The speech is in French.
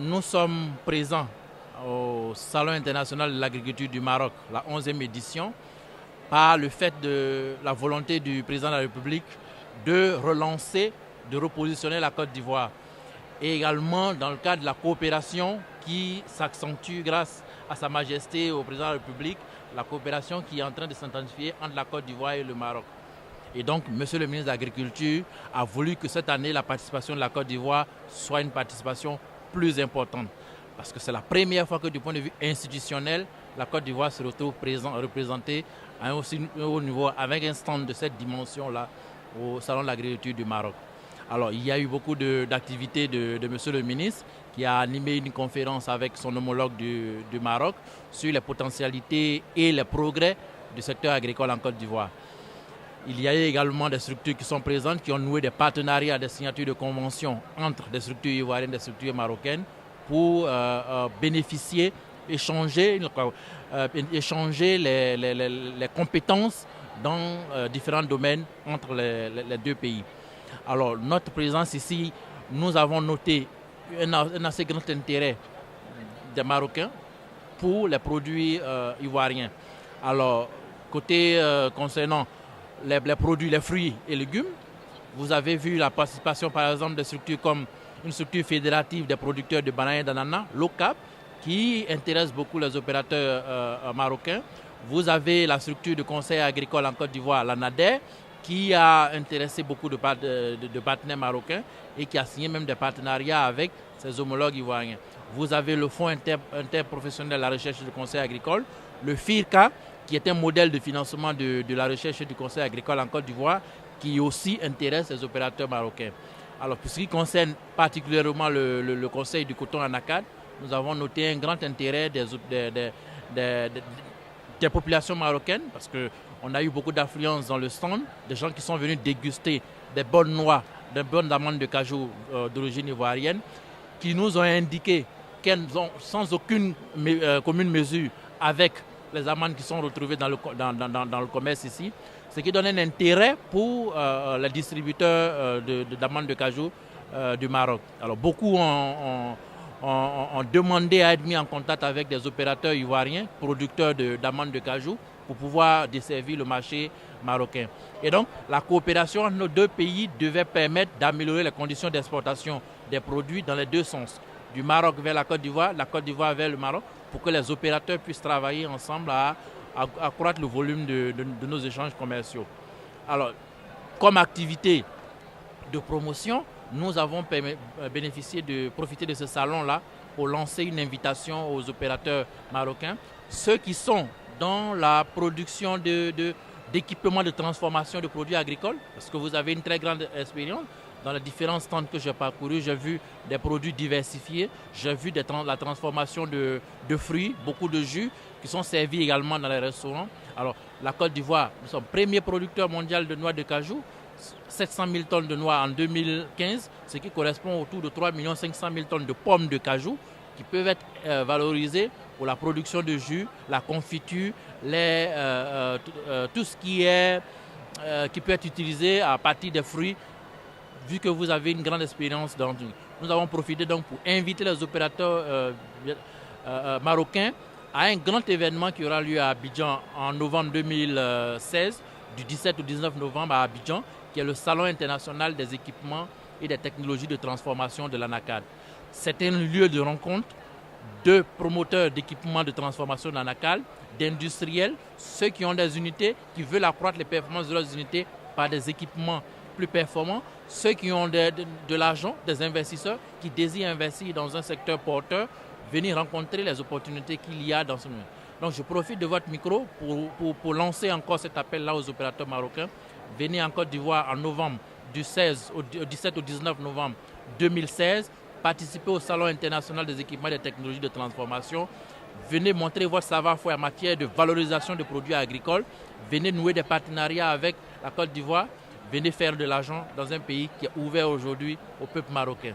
nous sommes présents au Salon international de l'agriculture du Maroc, la 11e édition, par le fait de la volonté du président de la République de relancer, de repositionner la Côte d'Ivoire. Et également dans le cadre de la coopération qui s'accentue grâce à Sa Majesté, au président de la République, la coopération qui est en train de s'intensifier entre la Côte d'Ivoire et le Maroc. Et donc, Monsieur le ministre de l'Agriculture a voulu que cette année, la participation de la Côte d'Ivoire soit une participation plus importante. Parce que c'est la première fois que du point de vue institutionnel, la Côte d'Ivoire se retrouve représentée à un aussi haut niveau avec un stand de cette dimension-là au Salon de l'Agriculture du Maroc. Alors, il y a eu beaucoup d'activités de Monsieur le ministre qui a animé une conférence avec son homologue du Maroc sur les potentialités et les progrès du secteur agricole en Côte d'Ivoire. Il y a également des structures qui sont présentes, qui ont noué des partenariats, des signatures de conventions entre des structures ivoiriennes et des structures marocaines pour bénéficier, échanger les compétences dans différents domaines entre les deux pays. Alors, notre présence ici, nous avons noté un assez grand intérêt des Marocains pour les produits ivoiriens. Alors, côté concernant les produits, les fruits et légumes, vous avez vu la participation par exemple de structures comme une structure fédérative des producteurs de bananes et d'ananas, l'OCAP, qui intéresse beaucoup les opérateurs marocains. Vous avez la structure de conseil agricole en Côte d'Ivoire, la NADER, qui a intéressé beaucoup de partenaires marocains et qui a signé même des partenariats avec ses homologues ivoiriens. Vous avez le Fonds interprofessionnel de la recherche et du conseil agricole, le FIRCA, qui est un modèle de financement de la recherche et du conseil agricole en Côte d'Ivoire, qui aussi intéresse les opérateurs marocains. Alors, pour ce qui concerne particulièrement le conseil du coton Anacad, nous avons noté un grand intérêt des populations marocaines, parce qu'on a eu beaucoup d'affluence dans le stand, des gens qui sont venus déguster des bonnes noix, des bonnes amandes de cajou d'origine ivoirienne, qui nous ont indiqué qu'elles ont, sans aucune commune mesure avec les amandes qui sont retrouvées dans le commerce ici, ce qui donne un intérêt pour les distributeurs d'amandes de cajou du Maroc. Alors beaucoup ont demandé à être mis en contact avec des opérateurs ivoiriens, producteurs d'amandes de cajou, pour pouvoir desservir le marché marocain. Et donc, la coopération entre nos deux pays devait permettre d'améliorer les conditions d'exportation des produits dans les deux sens, du Maroc vers la Côte d'Ivoire vers le Maroc, pour que les opérateurs puissent travailler ensemble à accroître le volume de nos échanges commerciaux. Alors, comme activité de promotion, nous avons profité de ce salon-là pour lancer une invitation aux opérateurs marocains, ceux qui sont dans la production d'équipements de transformation de produits agricoles, parce que vous avez une très grande expérience. Dans les différents stands que j'ai parcourus, j'ai vu des produits diversifiés, j'ai vu la transformation de fruits, beaucoup de jus qui sont servis également dans les restaurants. Alors, la Côte d'Ivoire, nous sommes premier producteur mondial de noix de cajou, 700 000 tonnes de noix en 2015, ce qui correspond autour de 3 500 000 tonnes de pommes de cajou qui peuvent être valorisées pour la production de jus, la confiture, tout ce qui peut être utilisé à partir des fruits. Vu que vous avez une grande expérience dans tout. Nous avons profité donc pour inviter les opérateurs marocains à un grand événement qui aura lieu à Abidjan en novembre 2016, du 17 au 19 novembre à Abidjan, qui est le Salon international des équipements et des technologies de transformation de l'Anacad. C'est un lieu de rencontre de promoteurs d'équipements de transformation de l'Anacad, d'industriels, ceux qui ont des unités, qui veulent accroître les performances de leurs unités par des équipements plus performants, ceux qui ont de l'argent, des investisseurs qui désirent investir dans un secteur porteur, venir rencontrer les opportunités qu'il y a dans ce moment. Donc je profite de votre micro pour lancer encore cet appel-là aux opérateurs marocains. Venez en Côte d'Ivoire en novembre, du 17 au 19 novembre 2016, participer au Salon international des équipements et des technologies de transformation. Venez montrer votre savoir-faire en matière de valorisation des produits agricoles. Venez nouer des partenariats avec la Côte d'Ivoire. Venez faire de l'argent dans un pays qui est ouvert aujourd'hui au peuple marocain.